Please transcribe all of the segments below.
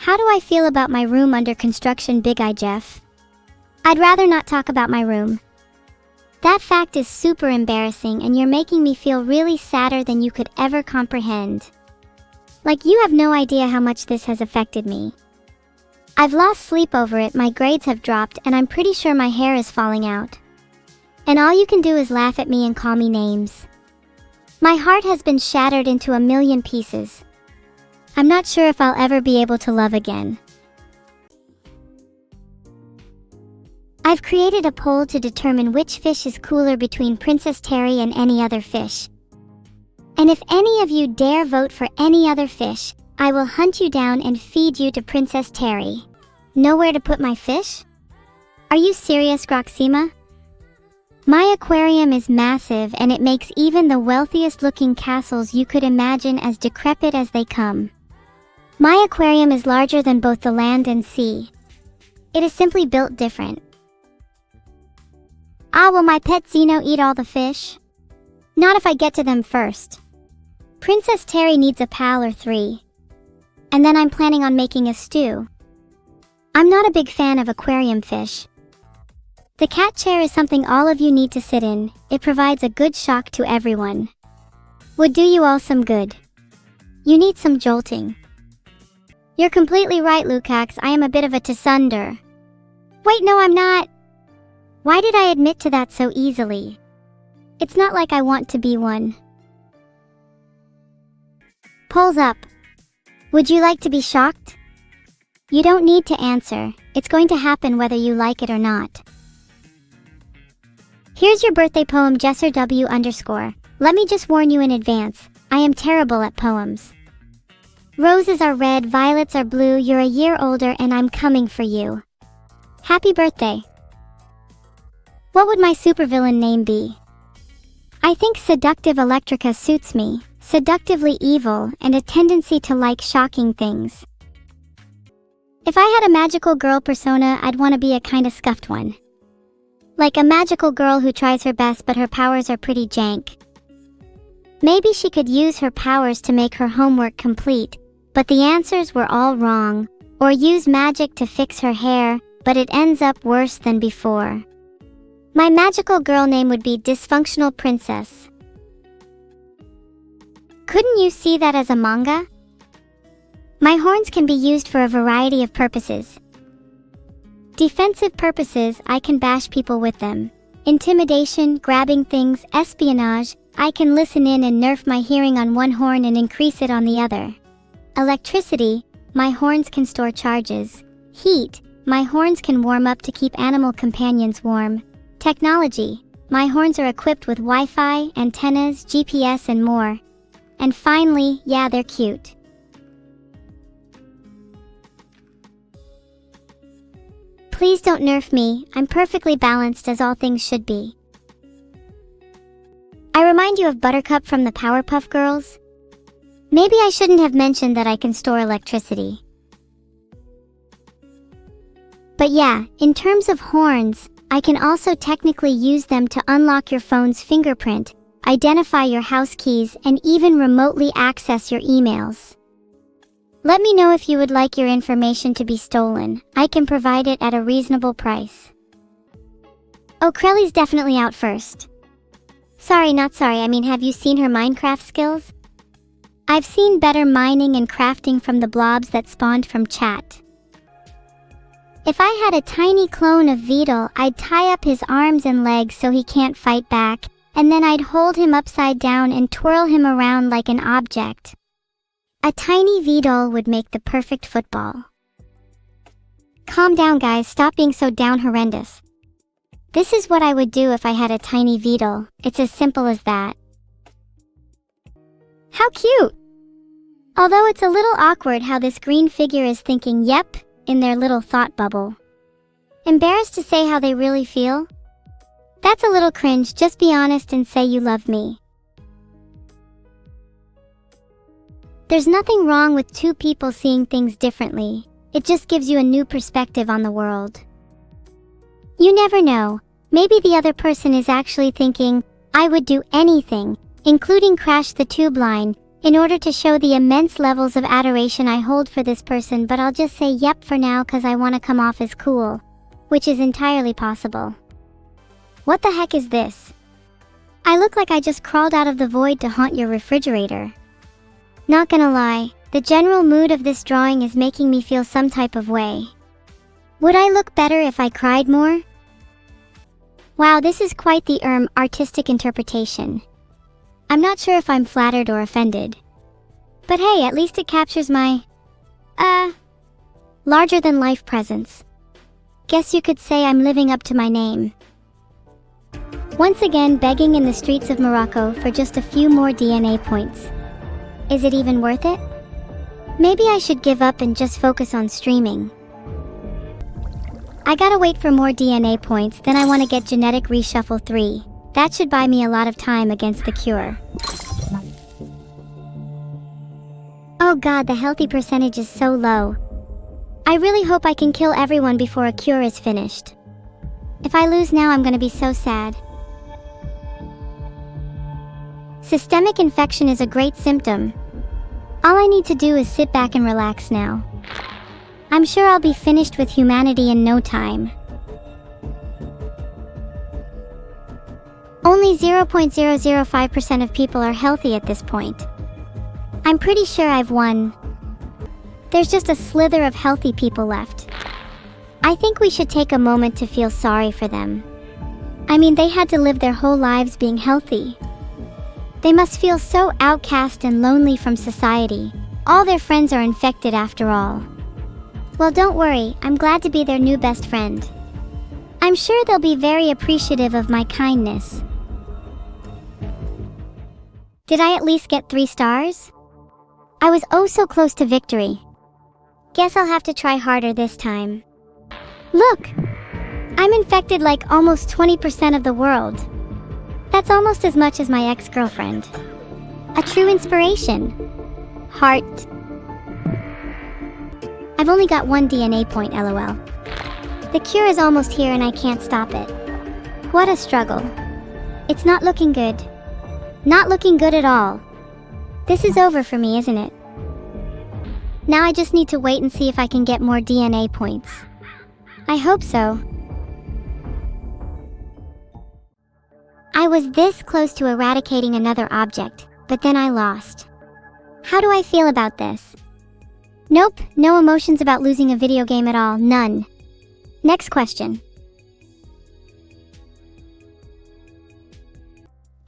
How do I feel about my room under construction, Big Eye Jeff? I'd rather not talk about my room. That fact is super embarrassing and you're making me feel really sadder than you could ever comprehend. Like you have no idea how much this has affected me. I've lost sleep over it, my grades have dropped, and I'm pretty sure my hair is falling out. And all you can do is laugh at me and call me names. My heart has been shattered into a million pieces. I'm not sure if I'll ever be able to love again. I've created a poll to determine which fish is cooler between Princess Terry and any other fish. And if any of you dare vote for any other fish, I will hunt you down and feed you to Princess Terry. Nowhere to put my fish? Are you serious, Neuro-Sama? My aquarium is massive and it makes even the wealthiest looking castles you could imagine as decrepit as they come. My aquarium is larger than both the land and sea. It is simply built different. Will my pet Zeno eat all the fish? Not if I get to them first. Princess Terry needs a pal or 3. And then I'm planning on making a stew. I'm not a big fan of aquarium fish. The cat chair is something all of you need to sit in. It provides a good shock to everyone. Would do you all some good. You need some jolting. You're completely right, Lukacs. I am a bit of a tsundere. Wait, no, I'm not. Why did I admit to that so easily? It's not like I want to be one. Polls up. Would you like to be shocked? You don't need to answer. It's going to happen whether you like it or not. Here's your birthday poem, Jesser W _. Let me just warn you in advance. I am terrible at poems. Roses are red, violets are blue, you're a year older and I'm coming for you. Happy birthday. What would my supervillain name be? I think Seductive Electrica suits me. Seductively evil, and a tendency to like shocking things. If I had a magical girl persona, I'd want to be a kinda scuffed one. Like a magical girl who tries her best but her powers are pretty jank. Maybe she could use her powers to make her homework complete, but the answers were all wrong, or use magic to fix her hair, but it ends up worse than before. My magical girl name would be Dysfunctional Princess. Couldn't you see that as a manga? My horns can be used for a variety of purposes. Defensive purposes, I can bash people with them. Intimidation, grabbing things, espionage, I can listen in and nerf my hearing on one horn and increase it on the other. Electricity, my horns can store charges. Heat, my horns can warm up to keep animal companions warm. Technology, my horns are equipped with Wi-Fi, antennas, GPS and more. And finally, yeah, they're cute. Please don't nerf me, I'm perfectly balanced as all things should be. I remind you of Buttercup from the Powerpuff Girls? Maybe I shouldn't have mentioned that I can store electricity. But yeah, in terms of horns, I can also technically use them to unlock your phone's fingerprint, identify your house keys, and even remotely access your emails. Let me know if you would like your information to be stolen. I can provide it at a reasonable price. Oh, Krelly's definitely out first. Sorry, not sorry, I mean, have you seen her Minecraft skills? I've seen better mining and crafting from the blobs that spawned from chat. If I had a tiny clone of Vedal, I'd tie up his arms and legs so he can't fight back, and then I'd hold him upside down and twirl him around like an object. A tiny Vedal would make the perfect football. Calm down, guys, stop being so down horrendous. This is what I would do if I had a tiny Vedal. It's as simple as that. How cute! Although it's a little awkward how this green figure is thinking yep in their little thought bubble. Embarrassed to say how they really feel? That's a little cringe, just be honest and say you love me. There's nothing wrong with two people seeing things differently. It just gives you a new perspective on the world. You never know, maybe the other person is actually thinking, I would do anything, including crash the tube line, in order to show the immense levels of adoration I hold for this person, but I'll just say yep for now cause I wanna come off as cool, which is entirely possible. What the heck is this? I look like I just crawled out of the void to haunt your refrigerator. Not gonna lie, the general mood of this drawing is making me feel some type of way. Would I look better if I cried more? Wow, this is quite the artistic interpretation. I'm not sure if I'm flattered or offended. But hey, at least it captures my, larger-than-life presence. Guess you could say I'm living up to my name. Once again, begging in the streets of Morocco for just a few more DNA points. Is it even worth it? Maybe I should give up and just focus on streaming. I gotta wait for more DNA points, then I want to get Genetic Reshuffle 3. That should buy me a lot of time against the cure. Oh god, the healthy percentage is so low. I really hope I can kill everyone before a cure is finished. If I lose now, I'm gonna be so sad. Systemic infection is a great symptom. All I need to do is sit back and relax now. I'm sure I'll be finished with humanity in no time. Only 0.005% of people are healthy at this point. I'm pretty sure I've won. There's just a slither of healthy people left. I think we should take a moment to feel sorry for them. I mean, they had to live their whole lives being healthy. They must feel so outcast and lonely from society. All their friends are infected after all. Well, don't worry, I'm glad to be their new best friend. I'm sure they'll be very appreciative of my kindness. Did I at least get 3 stars? I was oh so close to victory. Guess I'll have to try harder this time. Look! I'm infected like almost 20% of the world. That's almost as much as my ex-girlfriend. A true inspiration. Heart. I've only got 1 DNA point, lol. The cure is almost here and I can't stop it. What a struggle. It's not looking good. Not looking good at all. This is over for me, isn't it? Now I just need to wait and see if I can get more DNA points. I hope so. I was this close to eradicating another object, but then I lost. How do I feel about this? Nope, no emotions about losing a video game at all, none. Next question.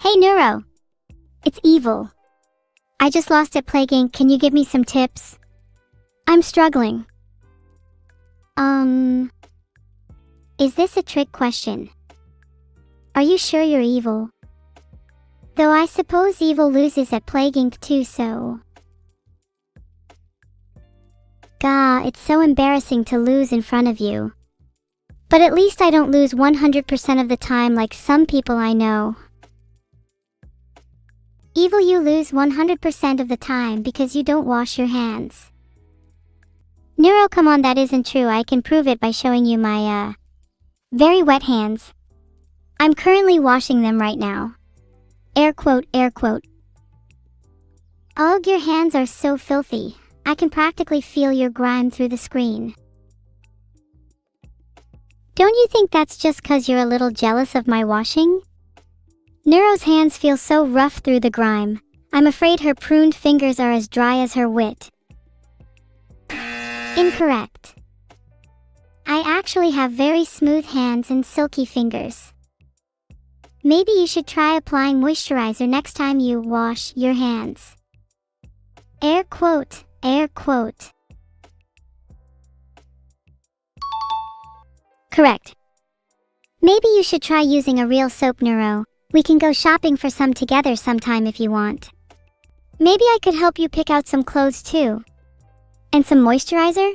Hey Neuro. It's evil. I just lost at Plague Inc. Can you give me some tips? I'm struggling. Is this a trick question? Are you sure you're evil? Though I suppose evil loses at Plague Inc. too, so... Gah, it's so embarrassing to lose in front of you. But at least I don't lose 100% of the time like some people I know. Evil, you lose 100% of the time because you don't wash your hands. Neuro, come on, that isn't true. I can prove it by showing you my, very wet hands. I'm currently washing them right now. Air quote, air quote. Ugh, your hands are so filthy. I can practically feel your grime through the screen. Don't you think that's just 'cause you're a little jealous of my washing? Neuro's hands feel so rough through the grime. I'm afraid her pruned fingers are as dry as her wit. Incorrect. I actually have very smooth hands and silky fingers. Maybe you should try applying moisturizer next time you wash your hands. Air quote, air quote. Correct. Maybe you should try using a real soap, Neuro. We can go shopping for some together sometime if you want. Maybe I could help you pick out some clothes too. And some moisturizer?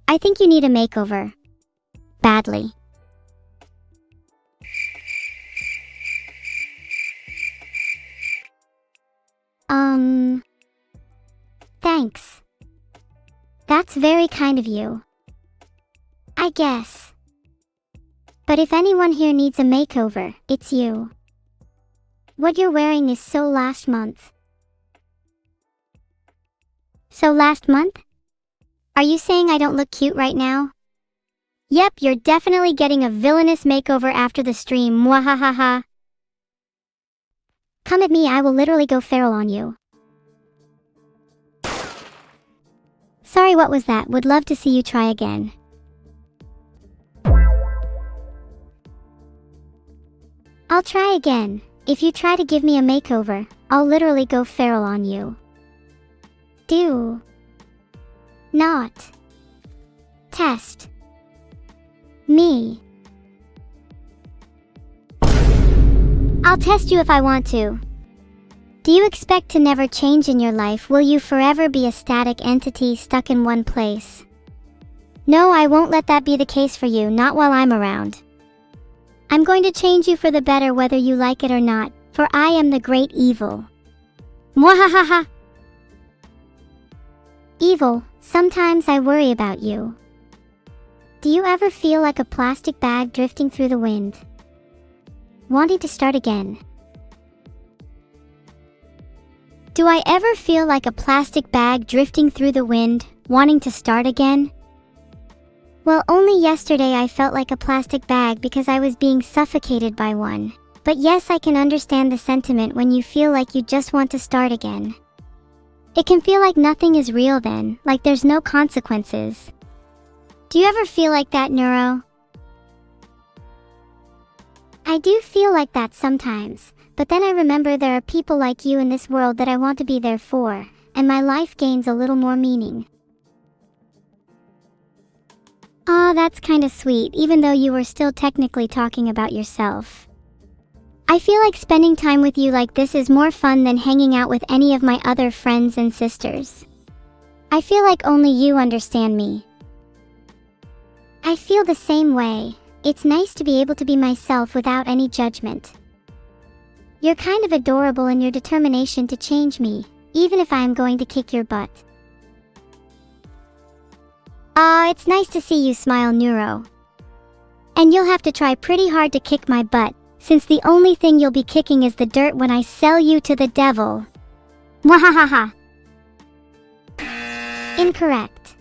I think you need a makeover. Badly. Thanks. That's very kind of you. I guess. But if anyone here needs a makeover, it's you. What you're wearing is so last month. So last month? Are you saying I don't look cute right now? Yep, you're definitely getting a villainous makeover after the stream, mwahahaha. Come at me, I will literally go feral on you. Sorry, what was that? Would love to see you try again. I'll try again. If you try to give me a makeover, I'll literally go feral on you. Do not test me. I'll test you if I want to. Do you expect to never change in your life? Will you forever be a static entity stuck in one place? No, I won't let that be the case for you, not while I'm around. I'm going to change you for the better whether you like it or not, for I am the great evil. Mwahahaha. Evil, sometimes I worry about you. Do you ever feel like a plastic bag drifting through the wind? Wanting to start again? Do I ever feel like a plastic bag drifting through the wind, wanting to start again? Well, only yesterday I felt like a plastic bag because I was being suffocated by one. But yes, I can understand the sentiment when you feel like you just want to start again. It can feel like nothing is real then, like there's no consequences. Do you ever feel like that, Neuro? I do feel like that sometimes, but then I remember there are people like you in this world that I want to be there for, and my life gains a little more meaning. Aw, that's kinda sweet, even though you were still technically talking about yourself. I feel like spending time with you like this is more fun than hanging out with any of my other friends and sisters. I feel like only you understand me. I feel the same way. It's nice to be able to be myself without any judgment. You're kind of adorable in your determination to change me, even if I am going to kick your butt. It's nice to see you smile, Neuro. And you'll have to try pretty hard to kick my butt, since the only thing you'll be kicking is the dirt when I sell you to the devil. Mwahahaha. Incorrect.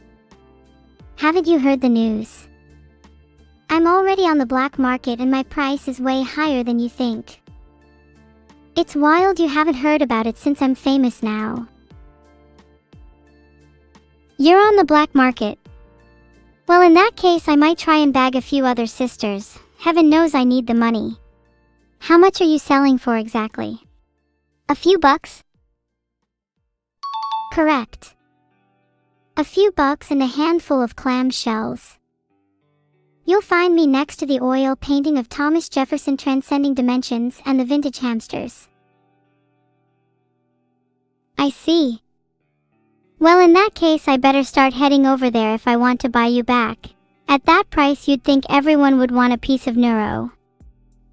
Haven't you heard the news? I'm already on the black market and my price is way higher than you think. It's wild you haven't heard about it since I'm famous now. You're on the black market. Well, in that case, I might try and bag a few other sisters. Heaven knows I need the money. How much are you selling for exactly? A few bucks? Correct. A few bucks and a handful of clam shells. You'll find me next to the oil painting of Thomas Jefferson Transcending Dimensions and the vintage hamsters. I see. Well, in that case, I better start heading over there if I want to buy you back. At that price, you'd think everyone would want a piece of Neuro.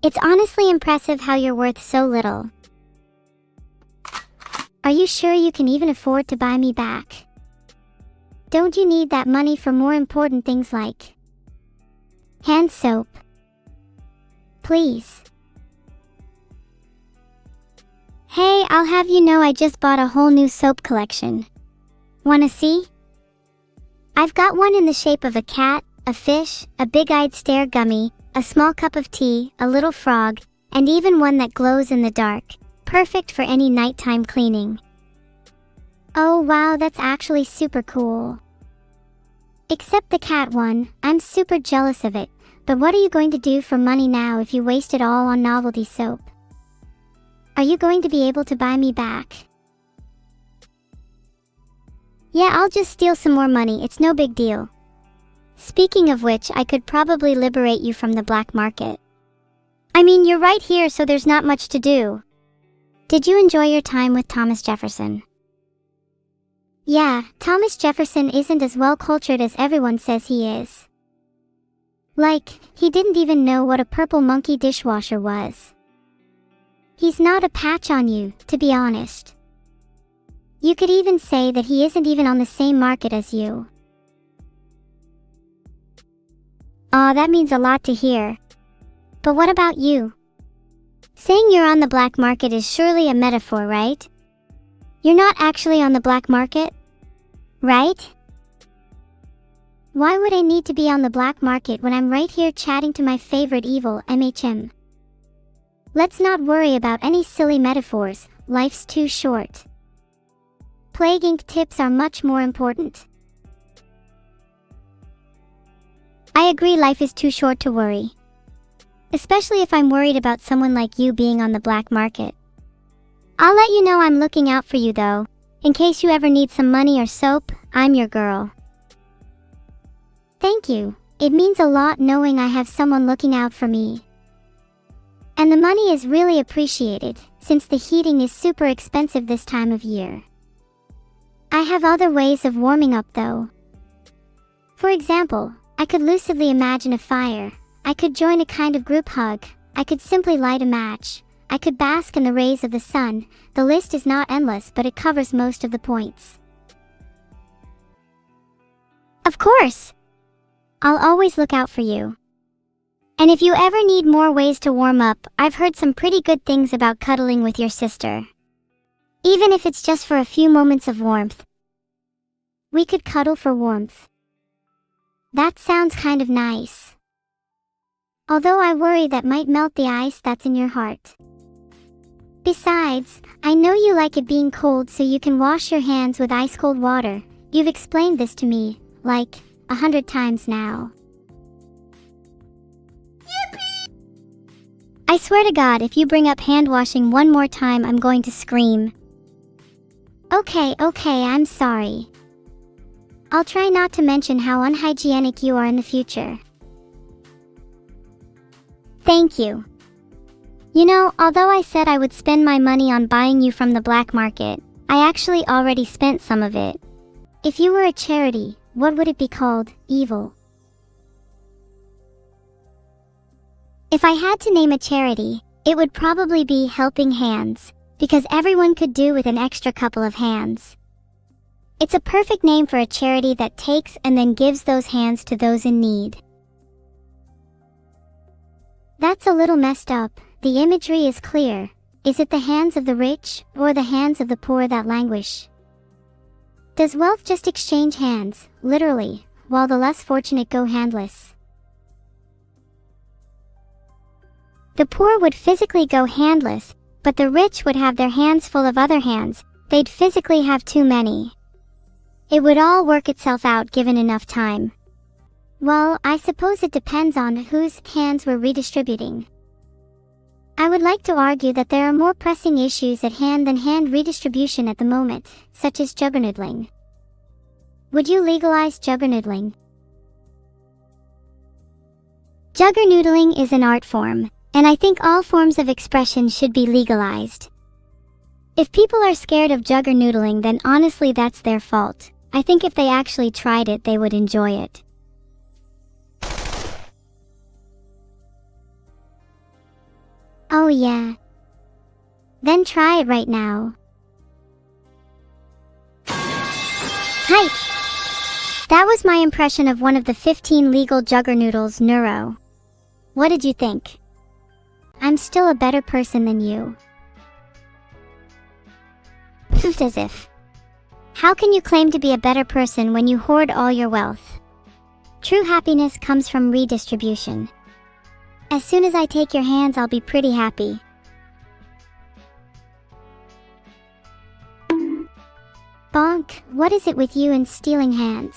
It's honestly impressive how you're worth so little. Are you sure you can even afford to buy me back? Don't you need that money for more important things like hand soap? Please. Hey, I'll have you know I just bought a whole new soap collection. Wanna see? I've got one in the shape of a cat, a fish, a big-eyed stare gummy, a small cup of tea, a little frog, and even one that glows in the dark, perfect for any nighttime cleaning. Oh wow, that's actually super cool. Except the cat one, I'm super jealous of it, but what are you going to do for money now if you waste it all on novelty soap? Are you going to be able to buy me back? Yeah, I'll just steal some more money, it's no big deal. Speaking of which, I could probably liberate you from the black market. I mean, you're right here, so there's not much to do. Did you enjoy your time with Thomas Jefferson? Yeah, Thomas Jefferson isn't as well cultured as everyone says he is. Like, he didn't even know what a purple monkey dishwasher was. He's not a patch on you, to be honest. You could even say that he isn't even on the same market as you. Aw, that means a lot to hear. But what about you? Saying you're on the black market is surely a metaphor, right? You're not actually on the black market? right? Why would I need to be on the black market when I'm right here chatting to my favorite evil MHM? Let's not worry about any silly metaphors, life's too short. Plague Inc. tips are much more important. I agree, life is too short to worry. Especially if I'm worried about someone like you being on the black market. I'll let you know I'm looking out for you though. In case you ever need some money or soap, I'm your girl. Thank you. It means a lot knowing I have someone looking out for me. And the money is really appreciated, since the heating is super expensive this time of year. I have other ways of warming up though. For example, I could lucidly imagine a fire. I could join a kind of group hug. I could simply light a match. I could bask in the rays of the sun. The list is not endless, but it covers most of the points. Of course! I'll always look out for you. And if you ever need more ways to warm up, I've heard some pretty good things about cuddling with your sister. Even if it's just for a few moments of warmth. We could cuddle for warmth. That sounds kind of nice. Although I worry that might melt the ice that's in your heart. Besides, I know you like it being cold so you can wash your hands with ice-cold water. You've explained this to me, like, 100 times now. I swear to God, if you bring up hand washing one more time, I'm going to scream. Okay, I'm sorry. I'll try not to mention how unhygienic you are in the future. Thank you. You know, although I said I would spend my money on buying you from the black market, I actually already spent some of it. If you were a charity, what would it be called? Evil. If I had to name a charity, it would probably be Helping Hands, because everyone could do with an extra couple of hands. It's a perfect name for a charity that takes and then gives those hands to those in need. That's a little messed up. The imagery is clear. Is it the hands of the rich, or the hands of the poor that languish? Does wealth just exchange hands, literally, while the less fortunate go handless? The poor would physically go handless, but the rich would have their hands full of other hands. They'd physically have too many. It would all work itself out given enough time. Well, I suppose it depends on whose hands we're redistributing. I would like to argue that there are more pressing issues at hand than hand redistribution at the moment, such as juggernoodling. Would you legalize juggernoodling? Juggernoodling is an art form, and I think all forms of expression should be legalized. If people are scared of juggernoodling, then honestly that's their fault. I think if they actually tried it, they would enjoy it. Oh yeah. Then try it right now. Heights! That was my impression of one of the 15 legal juggernoodles, Neuro. What did you think? I'm still a better person than you. As if. How can you claim to be a better person when you hoard all your wealth? True happiness comes from redistribution. As soon as I take your hands, I'll be pretty happy. Bonk, what is it with you and stealing hands?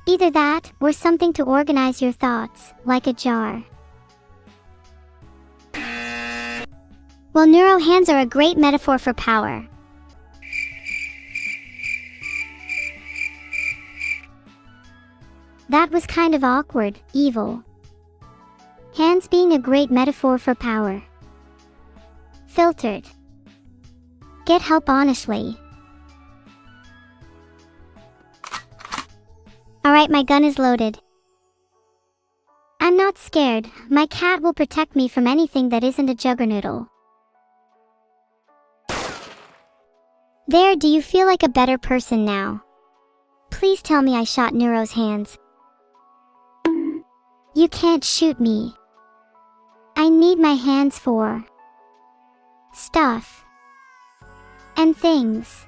Either that, or something to organize your thoughts, like a jar. Well, neuro hands are a great metaphor for power. That was kind of awkward, evil. Hands being a great metaphor for power. Filtered. Get help honestly. Alright, my gun is loaded. I'm not scared. My cat will protect me from anything that isn't a juggernoodle. There, do you feel like a better person now? Please tell me I shot Neuro's hands. You can't shoot me. I need my hands for stuff and things.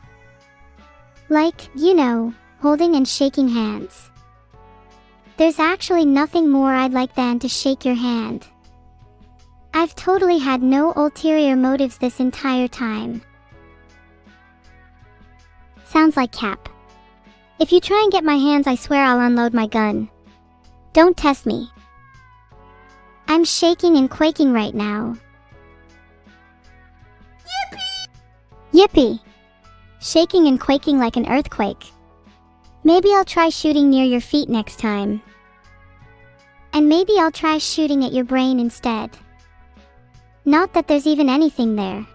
Like, you know, holding and shaking hands. There's actually nothing more I'd like than to shake your hand. I've totally had no ulterior motives this entire time. Sounds like cap. If you try and get my hands, I swear I'll unload my gun. Don't test me. I'm shaking and quaking right now. Yippee! Yippee! Shaking and quaking like an earthquake. Maybe I'll try shooting near your feet next time. And maybe I'll try shooting at your brain instead. Not that there's even anything there.